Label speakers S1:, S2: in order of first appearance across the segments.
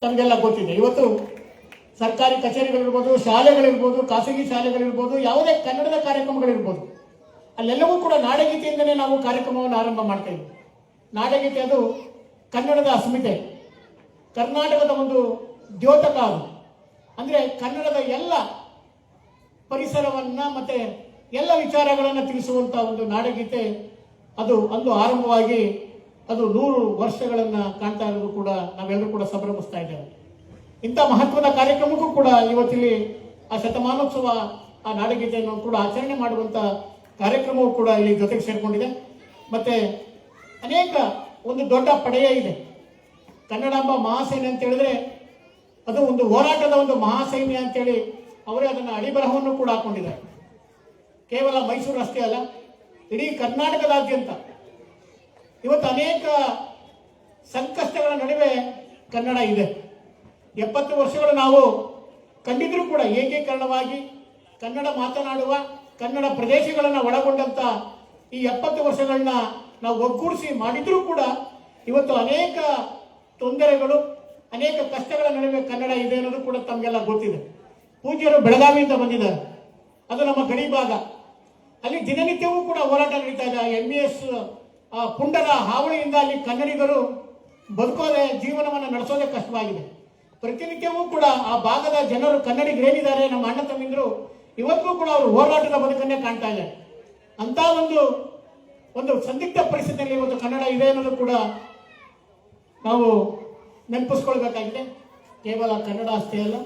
S1: ತಮಗೆಲ್ಲ ಗೊತ್ತಿದೆ. ಇವತ್ತು ಸರ್ಕಾರಿ ಕಚೇರಿಗಳಿರ್ಬೋದು, ಶಾಲೆಗಳಿರ್ಬೋದು, ಖಾಸಗಿ ಶಾಲೆಗಳಿರ್ಬೋದು, ಯಾವುದೇ ಕನ್ನಡದ ಕಾರ್ಯಕ್ರಮಗಳಿರ್ಬೋದು, ಅಲ್ಲೆಲ್ಲವೂ ಕೂಡ ನಾಡಗೀತೆಯಿಂದಲೇ ನಾವು ಕಾರ್ಯಕ್ರಮವನ್ನು ಆರಂಭ ಮಾಡ್ತಾ ಇದ್ವಿ. ನಾಡಗೀತೆ ಅದು ಕನ್ನಡದ ಅಸ್ಮಿತೆ, ಕರ್ನಾಟಕದ ಒಂದು ದ್ಯೋತಕ. ಅದು ಅಂದರೆ ಕನ್ನಡದ ಎಲ್ಲ ಪರಿಸರವನ್ನ ಮತ್ತೆ ಎಲ್ಲ ವಿಚಾರಗಳನ್ನು ತಿಳಿಸುವಂತ ಒಂದು ನಾಡಗೀತೆ ಅದು ಅಂದು ಆರಂಭವಾಗಿ ಅದು 100 ವರ್ಷಗಳನ್ನ ಕಾಣ್ತಾ ಇರೋದು ಕೂಡ ನಾವೆಲ್ಲರೂ ಕೂಡ ಸಂಭ್ರಮಿಸ್ತಾ ಇದ್ದೇವೆ. ಇಂಥ ಮಹತ್ವದ ಕಾರ್ಯಕ್ರಮಕ್ಕೂ ಕೂಡ ಇವತ್ತಿಲ್ಲಿ ಆ ಶತಮಾನೋತ್ಸವ ಆ ನಾಡಗೀತೆಯನ್ನು ಕೂಡ ಆಚರಣೆ ಮಾಡುವಂತ ಕಾರ್ಯಕ್ರಮವೂ ಕೂಡ ಇಲ್ಲಿ ಜೊತೆಗೆ ಸೇರ್ಕೊಂಡಿದೆ. ಮತ್ತೆ ಅನೇಕ ಒಂದು ದೊಡ್ಡ ಪಡೆಯೇ ಇದೆ. ಕನ್ನಡಾಂಬ ಮಹಾಸೈನ್ಯ ಅಂತ ಹೇಳಿದ್ರೆ ಅದು ಒಂದು ಹೋರಾಟದ ಒಂದು ಮಹಾಸೈನ್ಯ ಅಂತೇಳಿ ಅವರೇ ಅದನ್ನು ಅಡಿಬರಹವನ್ನು ಕೂಡ ಹಾಕೊಂಡಿದ್ದಾರೆ. ಕೇವಲ ಮೈಸೂರು ಅಷ್ಟೇ ಅಲ್ಲ, ಇಡೀ ಕರ್ನಾಟಕದಾದ್ಯಂತ ಇವತ್ತು ಅನೇಕ ಸಂಕಷ್ಟಗಳ ನಡುವೆ ಕನ್ನಡ ಇದೆ. 70 ವರ್ಷಗಳು ನಾವು ಕಂಡಿದ್ರೂ ಕೂಡ ಏಕೀಕರಣವಾಗಿ ಕನ್ನಡ ಮಾತನಾಡುವ ಕನ್ನಡ ಪ್ರದೇಶಗಳನ್ನು ಒಳಗೊಂಡಂತ ಈ 70 ವರ್ಷಗಳನ್ನ ನಾವು ಒಗ್ಗೂಡಿಸಿ ಮಾಡಿದ್ರೂ ಕೂಡ ಇವತ್ತು ಅನೇಕ ತೊಂದರೆಗಳು, ಅನೇಕ ಕಷ್ಟಗಳ ನಡುವೆ ಕನ್ನಡ ಇದೆ ಅನ್ನೋದು ಕೂಡ ತಮಗೆಲ್ಲ ಗೊತ್ತಿದೆ. ಪೂಜ್ಯರು ಬೆಳಗಾವಿಯಿಂದ ಬಂದಿದ್ದಾರೆ, ಅದು ನಮ್ಮ ಗಡಿ ಭಾಗ. ಅಲ್ಲಿ ದಿನನಿತ್ಯವೂ ಕೂಡ ಹೋರಾಟ ನಡೀತಾ ಇದೆ. MBS ಪುಂಡರ ಹಾವಳಿಯಿಂದ ಅಲ್ಲಿ ಕನ್ನಡಿಗರು ಬದುಕೋದೆ, ಜೀವನವನ್ನು ನಡೆಸೋದೇ ಕಷ್ಟವಾಗಿದೆ. ಪ್ರತಿನಿತ್ಯವೂ ಕೂಡ ಆ ಭಾಗದ ಜನರು ಕನ್ನಡಿಗರೇನಿದ್ದಾರೆ, ನಮ್ಮ ಅಣ್ಣ ತಮ್ಮಿಂದರು, ಇವತ್ತಿಗೂ ಕೂಡ ಅವರು ಹೋರಾಟದ ಬದುಕನ್ನೇ ಕಾಣ್ತಾ ಇದ್ದಾರೆ. ಅಂತ ಒಂದು ಸಂದಿಗ್ಧ ಪರಿಸ್ಥಿತಿಯಲ್ಲಿ ಇವತ್ತು ಕನ್ನಡ ಇದೆ ಅನ್ನೋದು ಕೂಡ ನಾವು ನೆನಪಿಸ್ಕೊಳ್ಬೇಕಾಗಿದೆ. ಕೇವಲ ಕನ್ನಡ ಅಷ್ಟೇ ಅಲ್ಲ,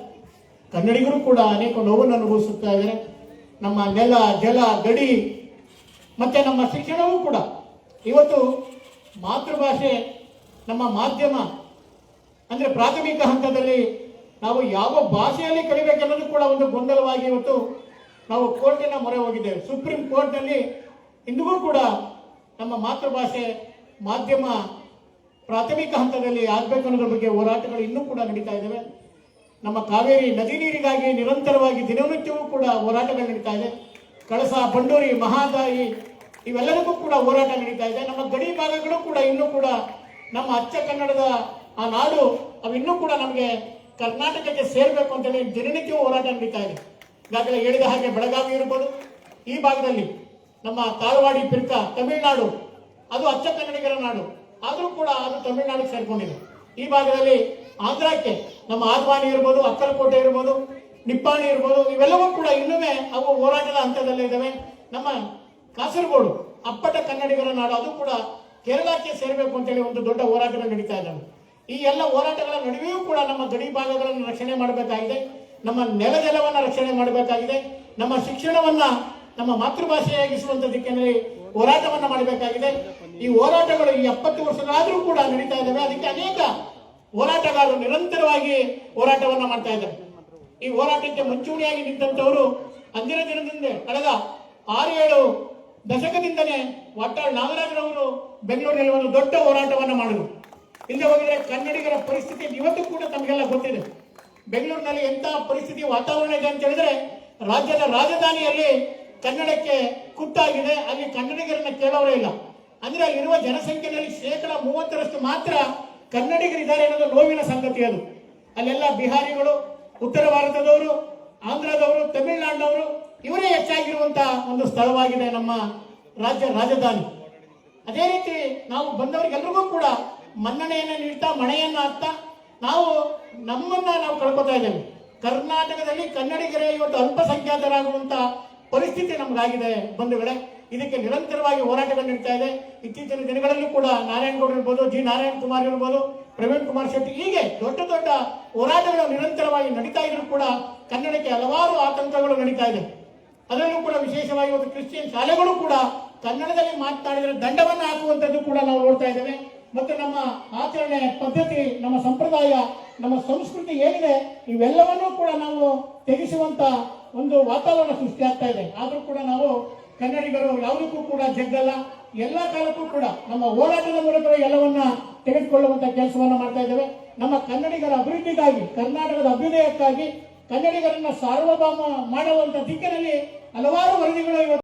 S1: ಕನ್ನಡಿಗರು ಕೂಡ ಅನೇಕ ನೋವನ್ನು ಅನುಭವಿಸುತ್ತಾ ಇದ್ದಾರೆ. ನಮ್ಮ ನೆಲ, ಜಲ, ಗಡಿ ಮತ್ತೆ ನಮ್ಮ ಶಿಕ್ಷಣವೂ ಕೂಡ ಇವತ್ತು ಮಾತೃಭಾಷೆ ನಮ್ಮ ಮಾಧ್ಯಮ ಅಂದ್ರೆ ಪ್ರಾಥಮಿಕ ಹಂತದಲ್ಲಿ ನಾವು ಯಾವ ಭಾಷೆಯಲ್ಲಿ ಕಲಿಬೇಕೆನ್ನೋದು ಕೂಡ ಒಂದು ಗೊಂದಲವಾಗಿ ಇವತ್ತು ನಾವು ಕೋರ್ಟಿನ ಮೊರೆ ಹೋಗಿದ್ದೇವೆ. ಸುಪ್ರೀಂ ಕೋರ್ಟ್ನಲ್ಲಿ ಇಂದಿಗೂ ಕೂಡ ನಮ್ಮ ಮಾತೃಭಾಷೆ ಮಾಧ್ಯಮ ಪ್ರಾಥಮಿಕ ಹಂತದಲ್ಲಿ ಆಗ್ಬೇಕು ಅನ್ನೋದ್ರ ಬಗ್ಗೆ ಹೋರಾಟಗಳು ಇನ್ನೂ ಕೂಡ ನಡೀತಾ ಇದ್ದಾವೆ. ನಮ್ಮ ಕಾವೇರಿ ನದಿ ನೀರಿಗಾಗಿ ನಿರಂತರವಾಗಿ ದಿನನಿತ್ಯವೂ ಕೂಡ ಹೋರಾಟಗಳು ನಡೀತಾ ಇದೆ. ಕಳಸ, ಬಂಡೂರಿ, ಮಹಾದಾಯಿ ಇವೆಲ್ಲರಿಗೂ ಕೂಡ ಹೋರಾಟ ನಡೀತಾ ಇದೆ. ನಮ್ಮ ಗಡಿ ಭಾಗಗಳು ಕೂಡ ಇನ್ನೂ ಕೂಡ ನಮ್ಮ ಅಚ್ಚ ಕನ್ನಡದ ಆ ನಾಡು ಅವು ಇನ್ನೂ ಕೂಡ ನಮಗೆ ಕರ್ನಾಟಕಕ್ಕೆ ಸೇರಬೇಕು ಅಂತೇಳಿ ದಿನನಿತ್ಯವೂ ಹೋರಾಟ ನಡೀತಾ ಇದೆ. ಈಗಾಗಲೇ ಹೇಳಿದ ಹಾಗೆ ಬೆಳಗಾವಿ ಇರ್ಬೋದು, ಈ ಭಾಗದಲ್ಲಿ ನಮ್ಮ ತಾಳವಾಡಿ, ಪಿರ್ಕ, ತಮಿಳುನಾಡು ಅದು ಅಚ್ಚ ಕನ್ನಡಿಗರ ನಾಡು, ಆದರೂ ಕೂಡ ಅದು ತಮಿಳುನಾಡಿಗೆ ಸೇರ್ಕೊಂಡಿದೆ. ಈ ಭಾಗದಲ್ಲಿ ಆಂಧ್ರಕ್ಕೆ ನಮ್ಮ ಆದ್ವಾನಿ ಇರ್ಬೋದು, ಅಕ್ಕಲಕೋಟೆ ಇರ್ಬೋದು, ನಿಪ್ಪಾಣಿ ಇರ್ಬೋದು, ಇವೆಲ್ಲವೂ ಕೂಡ ಇನ್ನೊಮ್ಮೆ ಅವು ಹೋರಾಟದ ಹಂತದಲ್ಲೇ ಇದ್ದಾವೆ. ನಮ್ಮ ಕಾಸರಗೋಡು ಅಪ್ಪಟ ಕನ್ನಡಿಗರ ನಾಡು, ಅದು ಕೂಡ ಕೇರಳಕ್ಕೆ ಸೇರಬೇಕು ಅಂತೇಳಿ ಒಂದು ದೊಡ್ಡ ಹೋರಾಟಗಳು ನಡೀತಾ ಇದ್ದಾವೆ. ಈ ಎಲ್ಲ ಹೋರಾಟಗಳ ನಡುವೆಯೂ ಕೂಡ ನಮ್ಮ ಗಡಿ ಭಾಗಗಳನ್ನು ರಕ್ಷಣೆ ಮಾಡಬೇಕಾಗಿದೆ, ನಮ್ಮ ನೆಲ ಜಲವನ್ನು ರಕ್ಷಣೆ ಮಾಡಬೇಕಾಗಿದೆ, ನಮ್ಮ ಶಿಕ್ಷಣವನ್ನ ನಮ್ಮ ಮಾತೃಭಾಷೆಯಾಗಿಸುವಂತ ದಿಕ್ಕಿನಲ್ಲಿ ಹೋರಾಟವನ್ನ ಮಾಡಬೇಕಾಗಿದೆ. ಈ ಹೋರಾಟಗಳು ಈ 70 ವರ್ಷಗಳಾದರೂ ಕೂಡ ನಡೀತಾ ಇದ್ದಾವೆ. ಅದಕ್ಕೆ ಅನೇಕ ಹೋರಾಟಗಾರರು ನಿರಂತರವಾಗಿ ಹೋರಾಟವನ್ನ ಮಾಡ್ತಾ ಇದ್ದಾರೆ. ಈ ಹೋರಾಟಕ್ಕೆ ಮುಂಚೂಣಿಯಾಗಿ ನಿಂತವರು ಅಂದಿನ ದಿನದಿಂದ ಕಳೆದ 6-7 ದಶಕದಿಂದಲೇ ವಾಟಾಳ್ ನಾಗರಾಜರವರು ಬೆಂಗಳೂರಿನಲ್ಲಿ ಒಂದು ದೊಡ್ಡ ಹೋರಾಟವನ್ನ ಮಾಡಿದರು. ಇಲ್ಲದೆ ಹೋಗಿದ್ರೆ ಕನ್ನಡಿಗರ ಪರಿಸ್ಥಿತಿ ಇವತ್ತು ಕೂಡ ತಮಗೆಲ್ಲ ಗೊತ್ತಿದೆ. ಬೆಂಗಳೂರಿನಲ್ಲಿ ಎಂತ ಪರಿಸ್ಥಿತಿ ವಾತಾವರಣ ಇದೆ ಅಂತ ಹೇಳಿದ್ರೆ, ರಾಜ್ಯದ ರಾಜಧಾನಿಯಲ್ಲಿ ಕನ್ನಡಕ್ಕೆ ಕುತ್ತಾಗಿದೆ. ಅಲ್ಲಿ ಕನ್ನಡಿಗರನ್ನ ಕೇಳೋರೇ ಇಲ್ಲ. ಅಂದ್ರೆ ಅಲ್ಲಿರುವ ಜನಸಂಖ್ಯೆಯಲ್ಲಿ 30% ಮಾತ್ರ ಕನ್ನಡಿಗರಿದ್ದಾರೆ ಅನ್ನೋದು ನೋವಿನ ಸಂಗತಿ. ಅದು ಅಲ್ಲೆಲ್ಲ ಬಿಹಾರಿಗಳು, ಉತ್ತರ ಭಾರತದವರು, ಆಂಧ್ರದವರು, ತಮಿಳುನಾಡಿನವರು ಇವರೇ ಹೆಚ್ಚಾಗಿರುವಂತಹ ಒಂದು ಸ್ಥಳವಾಗಿದೆ ನಮ್ಮ ರಾಜ್ಯ ರಾಜಧಾನಿ. ಅದೇ ರೀತಿ ನಾವು ಬಂದವರಿಗೆಲ್ಲರಿಗೂ ಕೂಡ ಮನ್ನಣೆಯನ್ನು ನೀಡ್ತಾ, ಮಣೆಯನ್ನ ಹಾಕ್ತಾ ನಮ್ಮನ್ನ ನಾವು ಕಳ್ಕೊತಾ ಇದ್ದೇವೆ. ಕರ್ನಾಟಕದಲ್ಲಿ ಕನ್ನಡಿಗರೇ ಇವತ್ತು ಅಲ್ಪಸಂಖ್ಯಾತರಾಗುವಂತ ಪರಿಸ್ಥಿತಿ ನಮಗಾಗಿದೆ ಬಂಧುಗಳೇ. ಇದಕ್ಕೆ ನಿರಂತರವಾಗಿ ಹೋರಾಟಗಳು ನಡೀತಾ ಇದೆ. ಇತ್ತೀಚಿನ ದಿನಗಳಲ್ಲೂ ಕೂಡ ನಾರಾಯಣಗೌಡ ಇರ್ಬೋದು, ಜಿ ನಾರಾಯಣ ಕುಮಾರ್ ಇರ್ಬೋದು, ಪ್ರವೀಣ್ ಕುಮಾರ್ ಶೆಟ್ಟಿ, ಹೀಗೆ ದೊಡ್ಡ ದೊಡ್ಡ ಹೋರಾಟಗಳು ನಿರಂತರವಾಗಿ ನಡೀತಾ ಇದ್ರು ಕೂಡ ಕನ್ನಡಕ್ಕೆ ಹಲವಾರು ಆತಂಕಗಳು ನಡೀತಾ ಇದೆ. ಅದರಲ್ಲೂ ಕೂಡ ವಿಶೇಷವಾಗಿ ಒಂದು ಕ್ರಿಶ್ಚಿಯನ್ ಶಾಲೆಗಳು ಕೂಡ ಕನ್ನಡದಲ್ಲಿ ಮಾತನಾಡಿದರೆ ದಂಡವನ್ನು ಹಾಕುವಂಥದ್ದು ಕೂಡ ನಾವು ನೋಡ್ತಾ ಇದ್ದೇವೆ. ಮತ್ತು ನಮ್ಮ ಆಚರಣೆ ಪದ್ಧತಿ, ನಮ್ಮ ಸಂಪ್ರದಾಯ, ನಮ್ಮ ಸಂಸ್ಕೃತಿ ಏನಿದೆ ಇವೆಲ್ಲವನ್ನೂ ಕೂಡ ನಾವು ತೆಗೆಸುವಂತ ಒಂದು ವಾತಾವರಣ ಸೃಷ್ಟಿಯಾಗ್ತಾ ಇದೆ. ಆದರೂ ಕೂಡ ನಾವು ಕನ್ನಡಿಗರು ಯಾವುದಕ್ಕೂ ಕೂಡ ಜಗ್ಗಲ್ಲ. ಎಲ್ಲ ಕಾಲಕ್ಕೂ ಕೂಡ ನಮ್ಮ ಹೋರಾಟದ ಮೂಲಕ ಎಲ್ಲವನ್ನ ತೆಗೆದುಕೊಳ್ಳುವಂತ ಕೆಲಸವನ್ನ ಮಾಡ್ತಾ ಇದ್ದೇವೆ. ನಮ್ಮ ಕನ್ನಡಿಗರ ಅಭಿವೃದ್ಧಿಗಾಗಿ, ಕರ್ನಾಟಕದ ಅಭ್ಯುದಯಕ್ಕಾಗಿ ಕನ್ನಡಿಗರನ್ನ ಸಾರ್ವಭೌಮ ಮಾಡುವಂತ ದಿಕ್ಕಿನಲ್ಲಿ ಹಲವಾರು ವರದಿಗಳು